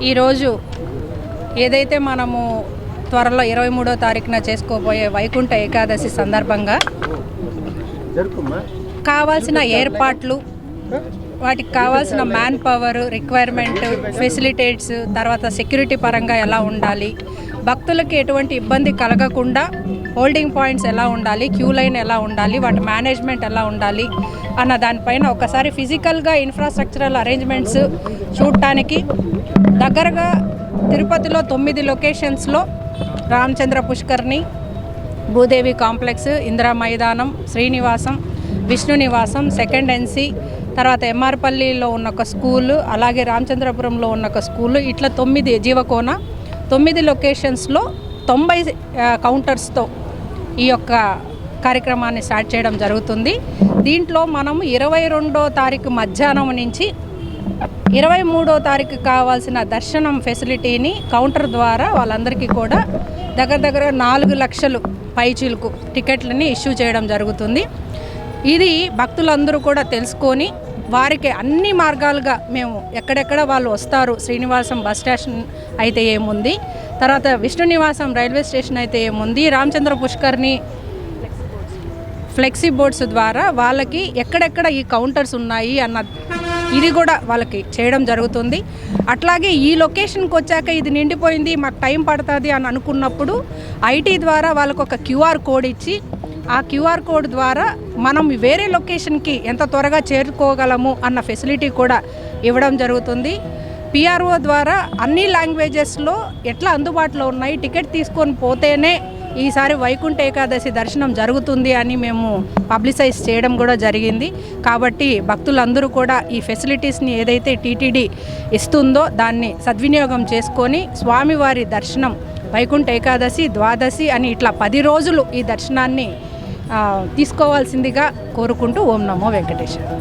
ఈరోజు ఏదైతే మనము త్వరలో 23వ తారీఖున చేసుకోబోయే వైకుంఠ ఏకాదశి సందర్భంగా కావాల్సిన ఏర్పాట్లు, వాటికి కావాల్సిన మ్యాన్ పవర్ రిక్వైర్మెంట్, ఫెసిలిటేట్స్, తర్వాత సెక్యూరిటీ పరంగా ఎలా ఉండాలి, భక్తులకి ఎటువంటి ఇబ్బంది కలగకుండా హోల్డింగ్ పాయింట్స్ ఎలా ఉండాలి, క్యూ లైన్ ఎలా ఉండాలి, వాటి మేనేజ్మెంట్ ఎలా ఉండాలి అన్న దానిపైన ఒకసారి ఫిజికల్గా ఇన్ఫ్రాస్ట్రక్చరల్ అరేంజ్మెంట్స్ చూడటానికి దగ్గరగా తిరుపతిలో 9 లొకేషన్స్లో రామచంద్ర పుష్కర్ని, భూదేవి కాంప్లెక్స్, ఇందిరా మైదానం, శ్రీనివాసం, విష్ణు నివాసం, సెకండ్ ఎన్సీ, తర్వాత ఎంఆర్పల్లిలో ఉన్న ఒక స్కూలు, అలాగే రామచంద్రపురంలో ఉన్న ఒక స్కూలు, ఇట్లా 9 జీవకోన 9 లొకేషన్స్లో 90 కౌంటర్స్తో ఈ యొక్క కార్యక్రమాన్ని స్టార్ట్ చేయడం జరుగుతుంది. దీంట్లో మనము 22వ తారీఖు మధ్యాహ్నం నుంచి 23వ తారీఖు కావాల్సిన దర్శనం ఫెసిలిటీని కౌంటర్ ద్వారా వాళ్ళందరికీ కూడా దగ్గర 4 లక్షలు పైచీలకు టికెట్లని ఇష్యూ చేయడం జరుగుతుంది. ఇది భక్తులందరూ కూడా తెలుసుకొని వారికి అన్ని మార్గాలుగా మేము ఎక్కడెక్కడ వాళ్ళు వస్తారు, శ్రీనివాసం బస్ స్టేషన్ అయితే ఏముంది, తర్వాత విష్ణు నివాసం రైల్వే స్టేషన్ అయితే ఏముంది, రామచంద్ర పుష్కర్ని ఫ్లెక్సీ బోర్డ్స్ ద్వారా వాళ్ళకి ఎక్కడెక్కడ ఈ కౌంటర్స్ ఉన్నాయి అన్న ఇది కూడా వాళ్ళకి చేయడం జరుగుతుంది. అట్లాగే ఈ లొకేషన్కి వచ్చాక ఇది నిండిపోయింది, మాకు టైం పడుతుంది అని అనుకున్నప్పుడు ఐటీ ద్వారా వాళ్ళకు ఒక క్యూఆర్ కోడ్ ఇచ్చి ఆ క్యూఆర్ కోడ్ ద్వారా మనం వేరే లొకేషన్కి ఎంత త్వరగా చేరుకోగలము అన్న ఫెసిలిటీ కూడా ఇవ్వడం జరుగుతుంది. పిఆర్ఓ ద్వారా అన్ని లాంగ్వేజెస్లో ఎట్లా అందుబాటులో ఉన్నాయి, టికెట్ తీసుకొని పోతేనే ఈసారి వైకుంఠ ఏకాదశి దర్శనం జరుగుతుంది అని మేము పబ్లిసైజ్ చేయడం కూడా జరిగింది. కాబట్టి భక్తులందరూ కూడా ఈ ఫెసిలిటీస్ని ఏదైతే టీటీడీ ఇస్తుందో దాన్ని సద్వినియోగం చేసుకొని స్వామివారి దర్శనం వైకుంఠ ఏకాదశి, ద్వాదశి అని ఇట్లా 10 రోజులు ఈ దర్శనాన్ని తీసుకోవాల్సిందిగా కోరుకుంటూ ఓం నమో వెంకటేశ్వర.